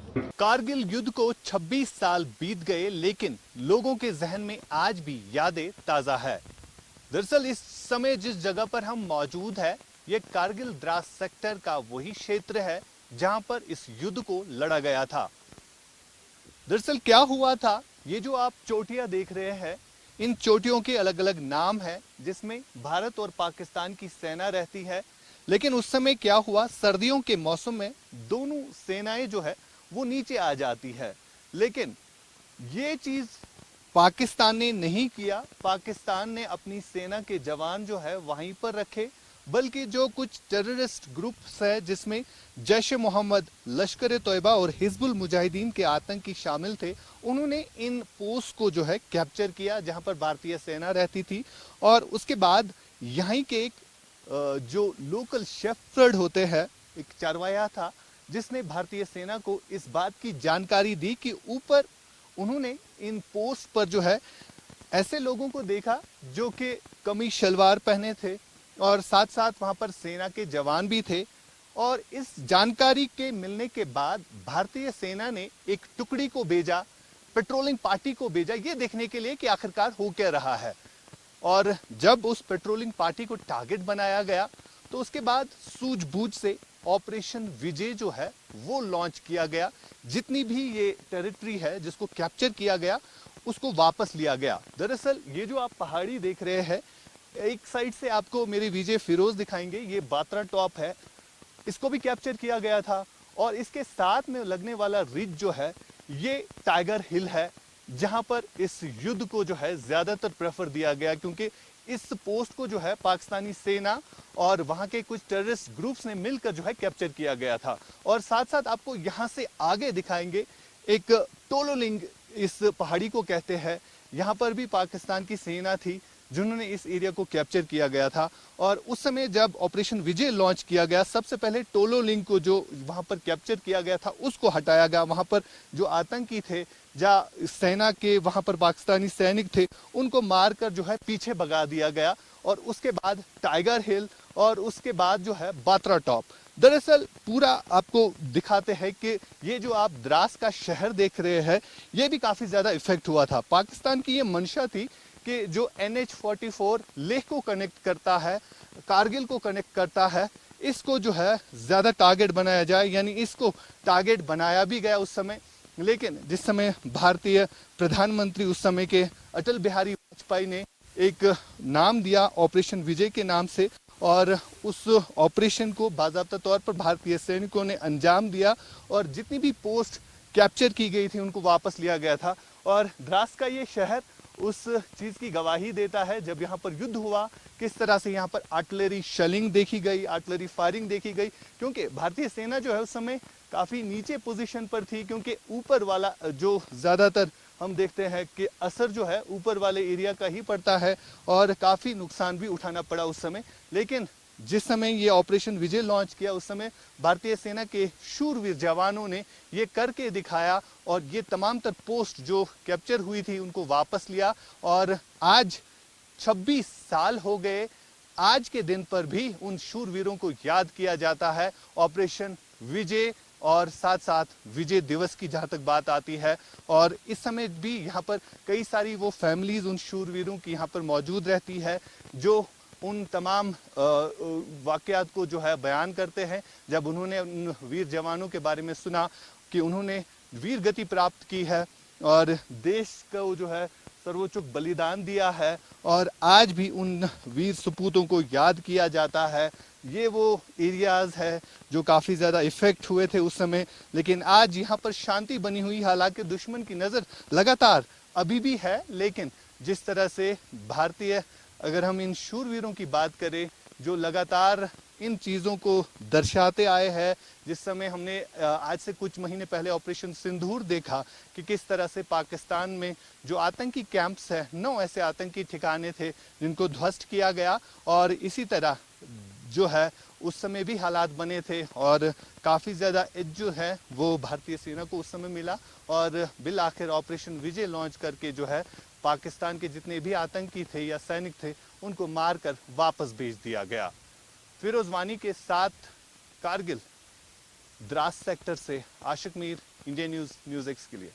कारगिल युद्ध को 26 साल बीत गए, लेकिन लोगों के जहन में आज भी यादें ताजा है। दरअसल इस समय जिस जगह पर हम मौजूद है, ये कारगिल द्रास सेक्टर का वही क्षेत्र है जहां पर इस युद्ध को लड़ा गया था। दरअसल क्या हुआ था, ये जो आप चोटियां देख रहे हैं, इन चोटियों के अलग अलग नाम है, जिसमें भारत और पाकिस्तान की सेना रहती है। लेकिन उस समय क्या हुआ, सर्दियों के मौसम में दोनों सेनाएं जो है वो नीचे आ जाती है। लेकिन ये चीज पाकिस्तान ने नहीं किया। पाकिस्तान ने अपनी सेना के जवान जो है वहीं पर रखे, बल्कि जो कुछ टेररिस्ट ग्रुप्स है जिसमें जैश ए मोहम्मद, लश्कर ए तोयबा और हिजबुल मुजाहिदीन के आतंकी शामिल थे, उन्होंने इन पोस्ट को जो है कैप्चर किया जहां पर भारतीय सेना रहती थी। और उसके बाद यहीं के एक जो लोकल शेफर्ड होते हैं, एक चरवाया था, जिसने भारतीय सेना को इस बात की जानकारी दी कि ऊपर उन्होंने इन पोस्ट पर जो है ऐसे लोगों को देखा जो कि कमीज शलवार पहने थे और साथ साथ वहां पर सेना के जवान भी थे। और इस जानकारी के मिलने के बाद भारतीय सेना ने एक टुकड़ी को भेजा, पेट्रोलिंग पार्टी को भेजा, ये देखने के लिए कि आखिरकार हो क्या रहा है। और जब उस पेट्रोलिंग पार्टी को टारगेट बनाया गया तो उसके बाद सूझबूझ से ऑपरेशन विजय जो है वो लॉन्च किया गया। जितनी भी ये टेरिटरी है जिसको कैप्चर किया गया, उसको वापस लिया गया। दरअसल ये जो आप पहाड़ी देख रहे हैं, एक साइड से आपको मेरे विजय फिरोज दिखाएंगे, ये बात्रा टॉप है, इसको भी कैप्चर किया गया था। और इसके साथ में लगने वाला रिज जो है ये टाइगर हिल है, जहां पर इस युद्ध को जो है ज्यादातर प्रेफर दिया गया, क्योंकि इस पोस्ट को जो है पाकिस्तानी सेना और वहां के कुछ टेररिस्ट ग्रुप्स ने मिलकर जो है कैप्चर किया गया था। और साथ साथ आपको यहां से आगे दिखाएंगे एक टोलोलिंग, इस पहाड़ी को कहते हैं, यहां पर भी पाकिस्तान की सेना थी जिन्होंने इस एरिया को कैप्चर किया गया था। और उस समय जब ऑपरेशन विजय लॉन्च किया गया, सबसे पहले टोलोलिंग को जो वहां पर कैप्चर किया गया था उसको हटाया गया। वहां पर जो आतंकी थे, जहाँ सेना के वहां पर पाकिस्तानी सैनिक थे, उनको मारकर जो है पीछे भगा दिया गया। और उसके बाद टाइगर हिल और उसके बाद जो है बात्रा टॉप। दरअसल पूरा आपको दिखाते हैं कि ये जो आप द्रास का शहर देख रहे हैं, ये भी काफी ज्यादा इफेक्ट हुआ था। पाकिस्तान की ये मंशा थी कि जो NH-44 लेह को कनेक्ट करता है, कारगिल को कनेक्ट करता है, इसको जो है ज्यादा टारगेट बनाया जाए, यानी इसको टारगेट बनाया भी गया उस समय। लेकिन जिस समय भारतीय प्रधानमंत्री उस समय के अटल बिहारी वाजपेयी ने एक नाम दिया ऑपरेशन विजय के नाम से, और उस ऑपरेशन को बाकायदा तौर पर भारतीय सैनिकों ने अंजाम दिया और जितनी भी पोस्ट कैप्चर की गई थी उनको वापस लिया गया था। और द्रास का ये शहर उस चीज की गवाही देता है, जब यहाँ पर युद्ध हुआ किस तरह से यहाँ पर आर्टिलरी शेलिंग देखी गई, आर्टिलरी फायरिंग देखी गई, क्योंकि भारतीय सेना जो है उस समय काफी नीचे पोजीशन पर थी, क्योंकि ऊपर वाला जो ज्यादातर हम देखते हैं कि असर जो है ऊपर वाले एरिया का ही पड़ता है और काफी नुकसान भी उठाना पड़ा उस समय। लेकिन जिस समय ये ऑपरेशन विजय लॉन्च किया, उस समय भारतीय सेना के शूरवीर जवानों ने ये करके दिखाया और ये तमाम तर पोस्ट जो कैप्चर हुई थी उनको वापस लिया। और आज 26 साल हो गए, आज के दिन पर भी उन शूरवीरों को याद किया जाता है। ऑपरेशन विजय और साथ साथ विजय दिवस की जहां तक बात आती है, और इस समय भी यहाँ पर कई सारी वो फैमिलीज उन शूरवीरों की यहाँ पर मौजूद रहती है, जो उन तमाम वाकयात को जो है बयान करते हैं। जब उन्होंने उन वीर जवानों के बारे में सुना कि उन्होंने वीर गति प्राप्त की है और देश को जो है सर्वोच्च बलिदान दिया है, और आज भी उन वीर सपूतों को याद किया जाता है। ये वो एरियाज है जो काफ़ी ज़्यादा इफेक्ट हुए थे उस समय, लेकिन आज यहाँ पर शांति बनी हुई। हालांकि दुश्मन की नज़र लगातार अभी भी है, लेकिन जिस तरह से भारतीय, अगर हम इन शूरवीरों की बात करें जो लगातार इन चीज़ों को दर्शाते आए हैं, जिस समय हमने आज से कुछ महीने पहले ऑपरेशन सिंदूर देखा कि किस तरह से पाकिस्तान में जो आतंकी कैंप्स है, 9 ऐसे आतंकी ठिकाने थे जिनको ध्वस्त किया गया, और इसी तरह जो है उस समय भी हालात बने थे और काफ़ी ज़्यादा एज जो है वो भारतीय सेना को उस समय मिला। और बिल आखिर ऑपरेशन विजय लॉन्च करके जो है पाकिस्तान के जितने भी आतंकी थे या सैनिक थे उनको मारकर वापस भेज दिया गया। फिरोज वानी के साथ कारगिल। द्रास सेक्टर से Ashiq Mir, Indian news, news X के लिए।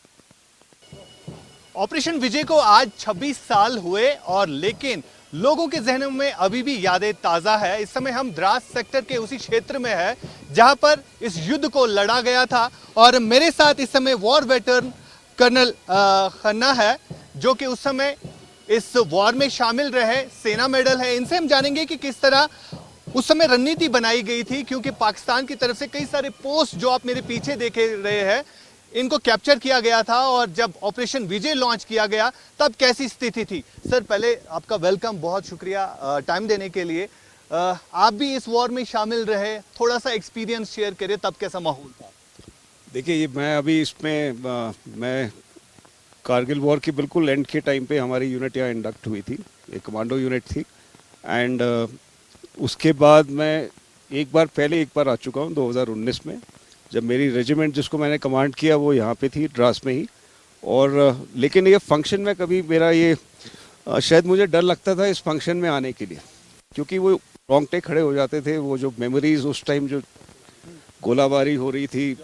ऑपरेशन विजय को आज 26 साल हुए और लेकिन लोगों के जहनों में अभी भी यादें ताजा है। इस समय हम द्रास सेक्टर के उसी क्षेत्र में है जहां पर इस युद्ध को लड़ा गया था और मेरे साथ इस समय वॉर वेटरन कर्नल खन्ना है जो कि उस समय इस वॉर में शामिल रहे, सेना मेडल है। इनसे हम जानेंगे कि किस तरह उस समय रणनीति बनाई गई थी, क्योंकि पाकिस्तान की तरफ से कई सारे पोस्ट जो आप मेरे पीछे देख रहे हैं इनको कैप्चर किया गया था और जब ऑपरेशन विजय लॉन्च किया गया तब कैसी स्थिति थी। सर पहले आपका वेलकम, बहुत शुक्रिया टाइम देने के लिए। आप भी इस वॉर में शामिल रहे, थोड़ा सा एक्सपीरियंस शेयर करें, तब कैसा माहौल था? देखिए ये मैं अभी इसमें मैं कारगिल वॉर की बिल्कुल एंड के टाइम पे हमारी यूनिट यहाँ इंडक्ट हुई थी, एक कमांडो यूनिट थी एंड उसके बाद मैं एक बार आ चुका हूँ 2019 में, जब मेरी रेजिमेंट जिसको मैंने कमांड किया वो यहाँ पे थी द्रास में ही। और लेकिन ये फंक्शन में कभी मेरा ये शायद मुझे डर लगता था इस फंक्शन में आने के लिए, क्योंकि वो रोंगटे खड़े हो जाते थे। वो जो मेमोरीज उस टाइम जो गोलाबारी हो रही थी,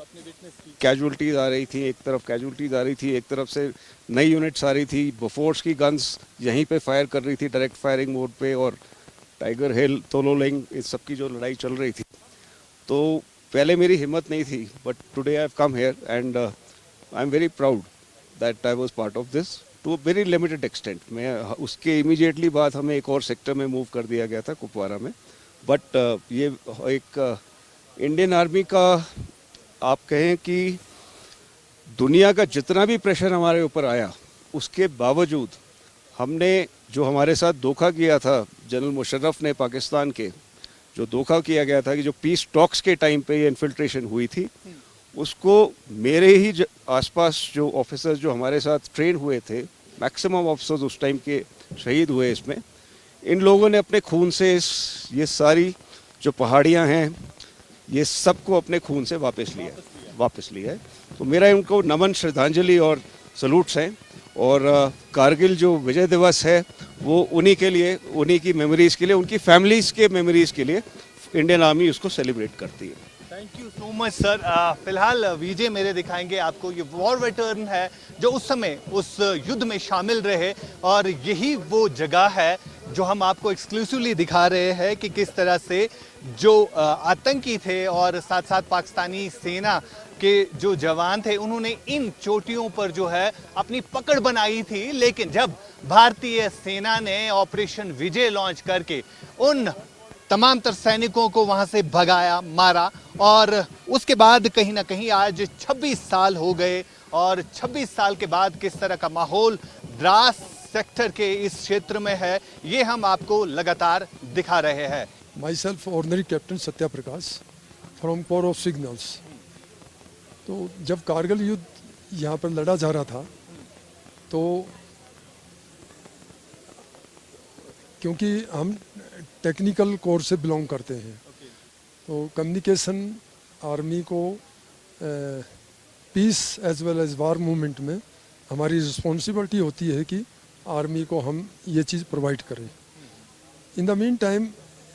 कैजुअल्टीज आ रही थी, एक तरफ कैजुअल्टीज आ रही थी, एक तरफ से नई यूनिट्स आ रही थी, बोफोर्स की गन्स यहीं पे फायर कर रही थी डायरेक्ट फायरिंग मोड पे, और टाइगर हिल, तोलोलिंग, इस सब की जो लड़ाई चल रही थी। तो पहले मेरी हिम्मत नहीं थी, but today I have come here and I am very proud that I was part of this to a very limited extent. मैं उसके इमीडिएटली बाद हमें एक और सेक्टर में मूव कर दिया गया था, कुपवारा में। बट ये एक इंडियन आर्मी का आप कहें कि दुनिया का जितना भी प्रेशर हमारे ऊपर आया, उसके बावजूद हमने जो हमारे साथ धोखा किया था जनरल मुशर्रफ ने, पाकिस्तान के जो धोखा किया गया था कि जो पीस टॉक्स के टाइम पे ये इन्फिल्ट्रेशन हुई थी, उसको मेरे ही आसपास जो ऑफिसर्स जो हमारे साथ ट्रेन हुए थे, मैक्सिमम ऑफिसर्स उस टाइम के शहीद हुए इसमें। इन लोगों ने अपने खून से ये सारी जो पहाड़ियाँ हैं ये सबको अपने खून से वापस लिया है। तो मेरा इनको नमन, श्रद्धांजलि और सलूट्स हैं। और कारगिल जो विजय दिवस है वो उन्हीं के लिए, उन्हीं की मेमोरीज के लिए, उनकी फैमिलीज के मेमोरीज के लिए इंडियन आर्मी उसको सेलिब्रेट करती है। Thank you so much sir. फिलहाल विजय मेरे दिखाएंगे आपको, ये वॉर वेटरन है जो उस समय उस युद्ध में शामिल रहे और यही वो जगह है जो हम आपको एक्सक्लूसिवली दिखा रहे हैं कि किस तरह से जो आतंकी थे और साथ साथ पाकिस्तानी सेना के जो जवान थे उन्होंने इन चोटियों पर जो है अपनी पकड़ बनाई थी। लेकिन जब भारतीय सेना ने ऑपरेशन विजय लॉन्च करके उन तमाम तर सैनिकों को वहां से भगाया, मारा, और उसके बाद कहीं ना कहीं आज 26 साल हो गए और 26 साल के बाद किस तरह का माहौल द्रास सेक्टर के इस क्षेत्र में है ये हम आपको लगातार दिखा रहे हैं। Myself ordinary captain Satya Prakash from core of signals. तो जब कारगिल युद्ध यहाँ पर लड़ा जा रहा था तो क्योंकि हम टेक्निकल कोर से बिलोंग करते हैं तो कम्युनिकेशन आर्मी को पीस एज वेल एज वार मूवमेंट में हमारी रिस्पॉन्सिबिलिटी होती है कि आर्मी को हम ये चीज़ प्रोवाइड करें। इन द मीन टाइम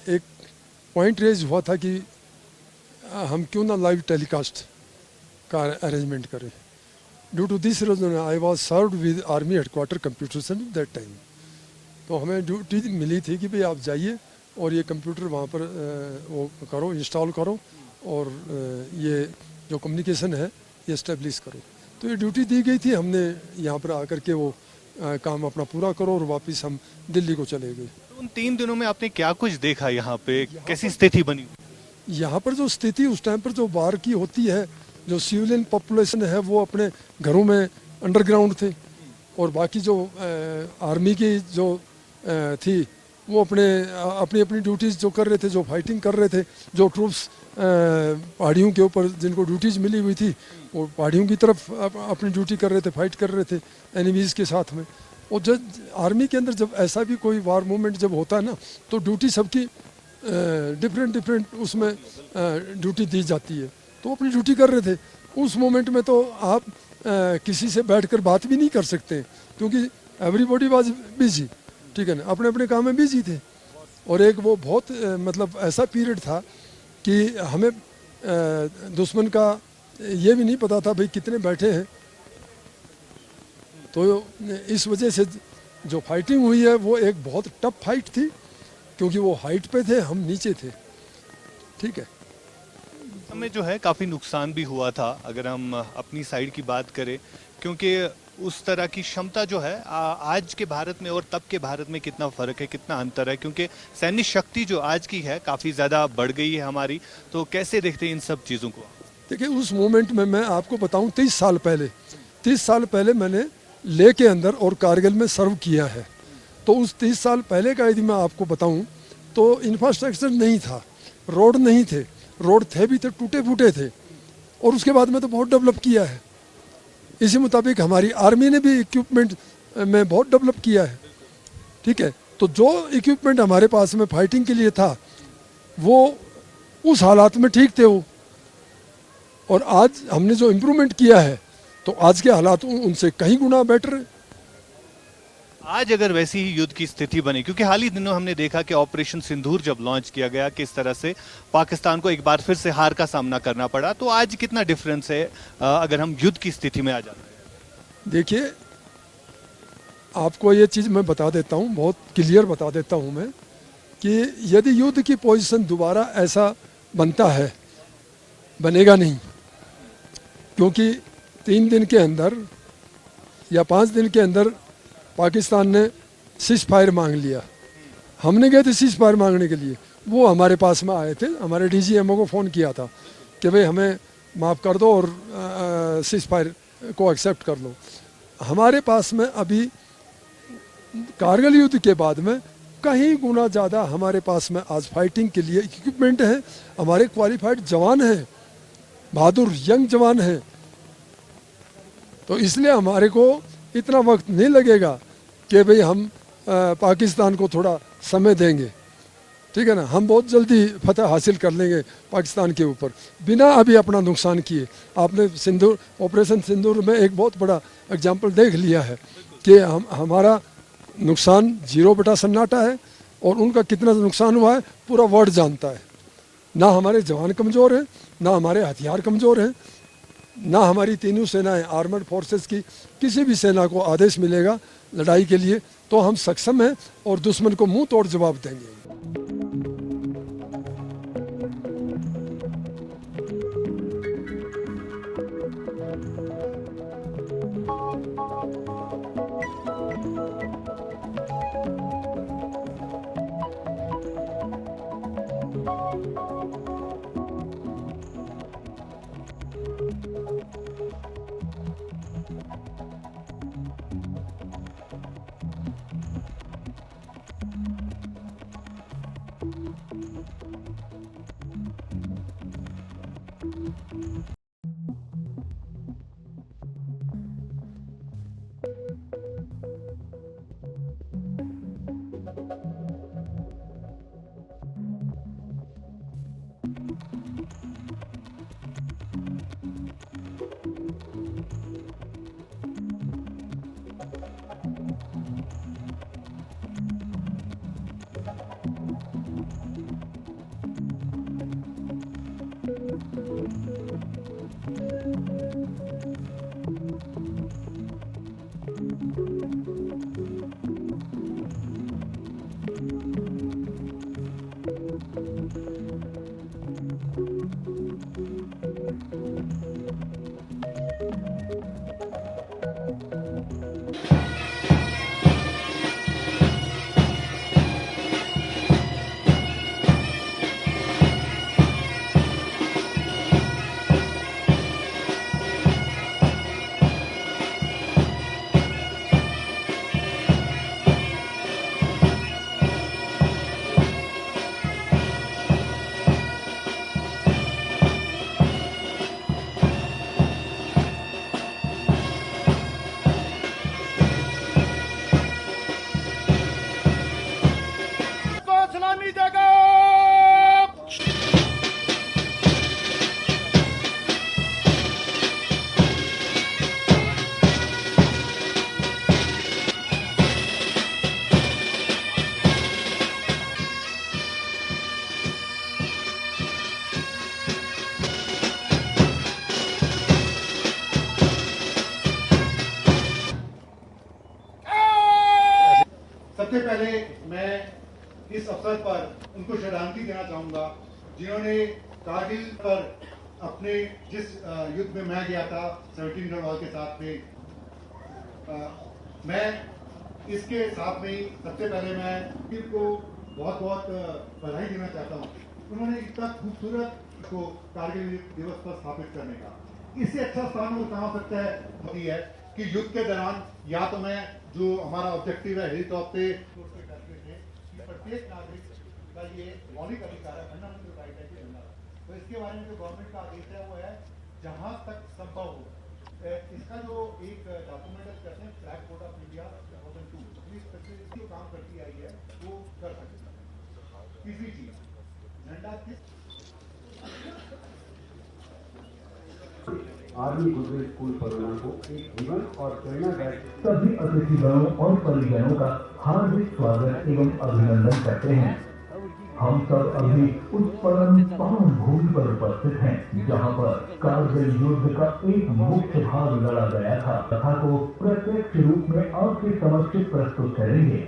एक पॉइंट रेज हुआ था कि हम क्यों ना लाइव टेलीकास्ट का अरेंजमेंट करें। Due to this reason I was served with army headquarter computer centre that time. तो हमें ड्यूटी मिली थी कि भाई आप जाइए और ये कंप्यूटर वहाँ पर वो करो, इंस्टॉल करो और ये जो कम्युनिकेशन है ये इस्टेब्लिश करो। तो ये ड्यूटी दी गई थी, हमने यहाँ पर आकर के वो काम अपना पूरा करो और वापस हम दिल्ली को चले गए। तो उन 3 दिनों में आपने क्या कुछ देखा यहाँ पे, कैसी स्थिति बनी? यहाँ पर जो स्थिति उस टाइम पर जो वार की होती है, जो सिविलियन पॉपुलेशन है वो अपने घरों में अंडरग्राउंड थे और बाकी जो आर्मी की जो थी वो अपनी अपनी ड्यूटीज़ जो कर रहे थे, जो फाइटिंग कर रहे थे, जो ट्रूप्स पहाड़ियों के ऊपर जिनको ड्यूटीज़ मिली हुई थी वो पहाड़ियों की तरफ अपनी ड्यूटी कर रहे थे, फाइट कर रहे थे एनिमीज़ के साथ में। और जब आर्मी के अंदर जब ऐसा भी कोई वार मूवमेंट जब होता है ना तो ड्यूटी सबकी डिफरेंट उसमें ड्यूटी दी जाती है। तो अपनी ड्यूटी कर रहे थे। उस मोमेंट में तो आप किसी से बैठकर बात भी नहीं कर सकते क्योंकि एवरीबॉडी वाज बिजी, ठीक है ना, अपने अपने काम में बिजी थे। और एक वो बहुत मतलब ऐसा पीरियड था कि हमें दुश्मन का ये भी नहीं पता था भाई कितने बैठे हैं। तो इस वजह से जो फाइटिंग हुई है वो एक बहुत टफ फाइट थी, क्योंकि वो हाइट पे थे, हम नीचे थे। ठीक है। हमें जो है काफ़ी नुकसान भी हुआ था अगर हम अपनी साइड की बात करें, क्योंकि उस तरह की क्षमता जो है आज के भारत में और तब के भारत में कितना फ़र्क है, कितना अंतर है, क्योंकि सैन्य शक्ति जो आज की है काफ़ी ज़्यादा बढ़ गई है हमारी। तो कैसे देखते हैं इन सब चीज़ों को? देखिए उस मोमेंट में मैं आपको बताऊं 30 साल पहले मैंने लेह के अंदर और कारगिल में सर्व किया है। तो उस 30 साल पहले का यदि मैं आपको बताऊं तो इंफ्रास्ट्रक्चर नहीं था, रोड नहीं थे, रोड थे भी थे टूटे फूटे थे, और उसके बाद में तो बहुत डेवलप किया है। इसी मुताबिक हमारी आर्मी ने भी इक्विपमेंट में बहुत डेवलप किया है। ठीक है। तो जो इक्विपमेंट हमारे पास में फाइटिंग के लिए था वो उस हालात में ठीक थे वो, और आज हमने जो इम्प्रूवमेंट किया है तो आज के हालात उनसे कहीं गुना बेटर है। आज अगर वैसी ही युद्ध की स्थिति बने, क्योंकि हाल ही दिनों हमने देखा कि ऑपरेशन सिंदूर जब लॉन्च किया गया किस तरह से पाकिस्तान को एक बार फिर से हार का सामना करना पड़ा, तो आज कितना डिफरेंस है अगर हम युद्ध की स्थिति में आ जाते हैं? देखिए आपको ये चीज़ मैं बता देता हूँ, बहुत क्लियर बता देता हूँ मैं, कि यदि युद्ध की पोजीशन दोबारा ऐसा बनता है, बनेगा नहीं, क्योंकि 3 दिन के अंदर या 5 दिन के अंदर पाकिस्तान ने सीज फायर मांग लिया। हमने गए थे सीज फायर मांगने के लिए, वो हमारे पास में आए थे, हमारे डीजीएमओ को फ़ोन किया था कि भाई हमें माफ़ कर दो और सीज फायर को एक्सेप्ट कर लो। हमारे पास में अभी कारगिल युद्ध के बाद में कहीं गुना ज़्यादा हमारे पास में आज फाइटिंग के लिए इक्विपमेंट है, हमारे क्वालिफाइड जवान हैं, बहादुर यंग जवान हैं। तो इसलिए हमारे को इतना वक्त नहीं लगेगा कि भाई हम पाकिस्तान को थोड़ा समय देंगे। ठीक है ना, हम बहुत जल्दी फतह हासिल कर लेंगे पाकिस्तान के ऊपर बिना अभी अपना नुकसान किए। आपने सिंदूर ऑपरेशन सिंदूर में एक बहुत बड़ा एग्जाम्पल देख लिया है कि हमारा नुकसान 0 बटा सन्नाटा है, और उनका कितना नुकसान हुआ है पूरा वर्ल्ड जानता है। ना हमारे जवान कमज़ोर हैं, ना हमारे हथियार कमज़ोर हैं, ना हमारी तीनों सेनाएं आर्मर्ड फोर्सेस की किसी भी सेना को आदेश मिलेगा लड़ाई के लिए तो हम सक्षम हैं और दुश्मन को मुंह तोड़ जवाब देंगे। सबसे पहले मैं इस अवसर पर उनको श्रद्धांजलि देना चाहूंगा जिन्होंने कारगिल पर अपने जिस युद्ध में मैं गया था 17 जनवरी के साथ में, मैं इसके साथ में ही सबसे पहले मैं वीर को बहुत बहुत बधाई देना चाहता हूँ। उन्होंने इतना खूबसूरत को कारगिल दिवस पर स्थापित करने का, इससे अच्छा स्थान और कहाँ सकता है कि युद्ध के दौरान या तो मैं जो हमारा ऑब्जेक्टिव है हेलीकॉप्टर करते थे कि प्रत्येक नागरिक का ये मौलिक अधिकार है, फंडामेंटल राइट है कि जिंदा रहे। तो इसके बारे में जो गवर्नमेंट का आदेश है वो है जहां तक संभव हो। इसका जो एक डॉक्यूमेंट कहते हैं फ्लैग कोड ऑफ इंडिया 2002 जो काम करती आई है वो कर सकते हैं। किसी चीज झंडा किस आर्मी गुजरे स्कूल परोना को एक जीवन और प्रेरणादायक सभी अतिथिगणों और परिजनों का हार्दिक स्वागत एवं अभिनंदन करते हैं। हम सब अभी उस परम पावन भूमि पर उपस्थित हैं जहां पर कारगिल युद्ध का एक मुख्य भाग लड़ा गया था तथा को प्रत्यक्ष रूप में आपके समक्ष प्रस्तुत करेंगे।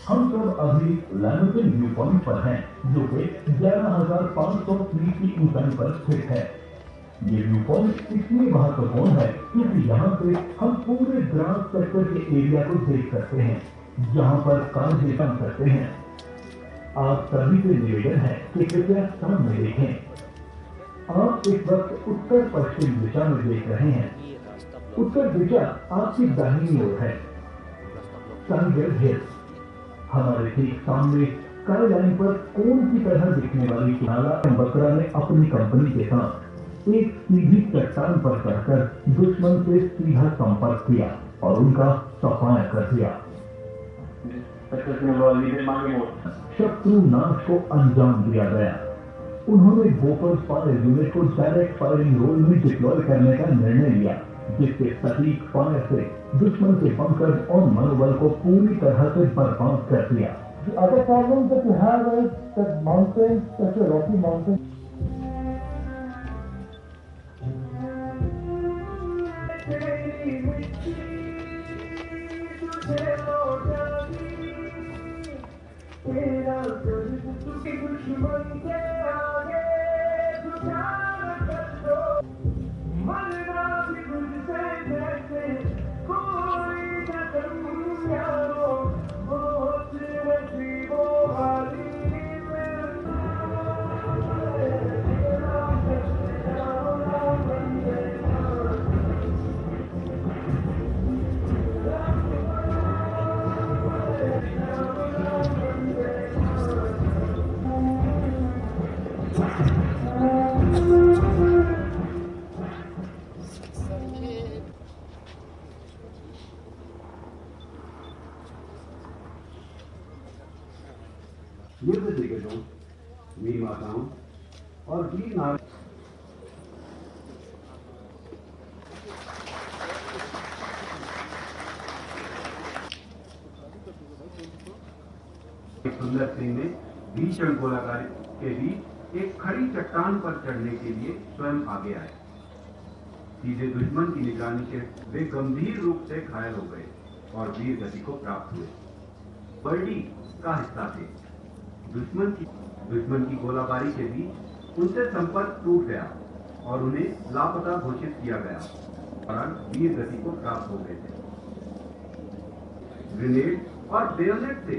हम सब अभी लैमोटिन व्यू पॉइंट पर हैं जो कि 11,500 फीट की ऊंचाई पर स्थित है। ये व्यू पॉइंट इसलिए महत्वपूर्ण है क्योंकि यहाँ से हम पूरे ग्रास सेक्टर के एरिया को देख सकते हैं जहाँ पर कारगिल काम करते हैं। आप सभी से निवेदन है कि कृपया सामने देखें। आप इस वक्त उत्तर पश्चिम दिशा में देख रहे हैं। उत्तर दिशा आपकी दाहिनी ओर है। टाइगर हिल हमारे ठीक सामने स्काई लाइन पर कोन की तरह दिखने वाली नाला बकरा ने अपनी कंपनी के साथ एक सीधी चट्टान पर चढ़कर दुश्मन से सीधा संपर्क किया और उनका सफाया कर दिया। शत्रु नाश को अंजाम दिया गया। उन्होंने बोफर्स फायर यूनिट को डायरेक्ट फायरिंग रोल में डिप्लॉय करने का निर्णय लिया जिसके सटीक फायर से दुश्मन के बंकर और मनोबल को पूरी तरह से बर्बाद कर दिया। The other problem that you have is that mountains, such a rocky mountain. युद्ध दिग्गजों, वीर माताओं और वीर नार सुंदर सिंह ने भीषण गोलाबारी के बीच एक खड़ी चट्टान पर चढ़ने के लिए स्वयं आगे आए। सीधे दुश्मन की निगरानी से वे गंभीर रूप से घायल हो गए और वीर गति को प्राप्त हुए। बर्डी का हिस्सा थे। दुश्मन की गोलाबारी के बीच उनसे संपर्क टूट गया और उन्हें लापता घोषित किया गया और वीर गति को प्राप्त हो गए थे। ग्रेनेड और बेयोनेट से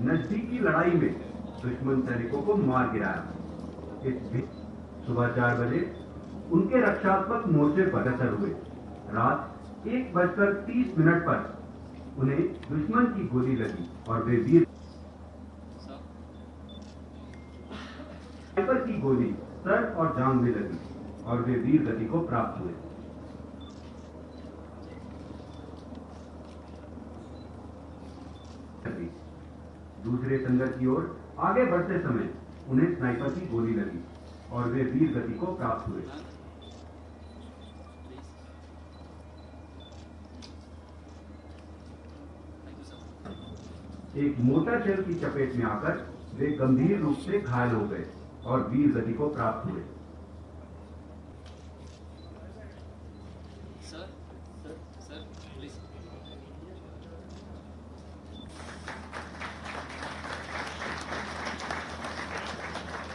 नजदीकी लड़ाई में दुश्मन सैनिकों को मार गिराया। इस बीच सुबह 4 बजे उनके रक्षात्मक मोर्चे पर असर हुए। रात 1:30 पर उन्हें दुश्मन की गोली लगी और वे वीर स्नाइपर की गोली सर और जांघ में लगी और वे वीर गति को प्राप्त हुए। दूसरे संघर्ष की ओर आगे बढ़ते समय उन्हें स्नाइपर की गोली लगी और वे वीर गति को प्राप्त हुए। एक मोटर शेल की चपेट में आकर वे गंभीर रूप से घायल हो गए और वीर गति को प्राप्त हुए।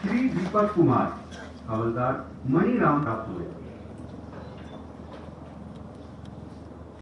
श्री दीपक कुमार, हवलदार मणिराम प्राप्त हुए।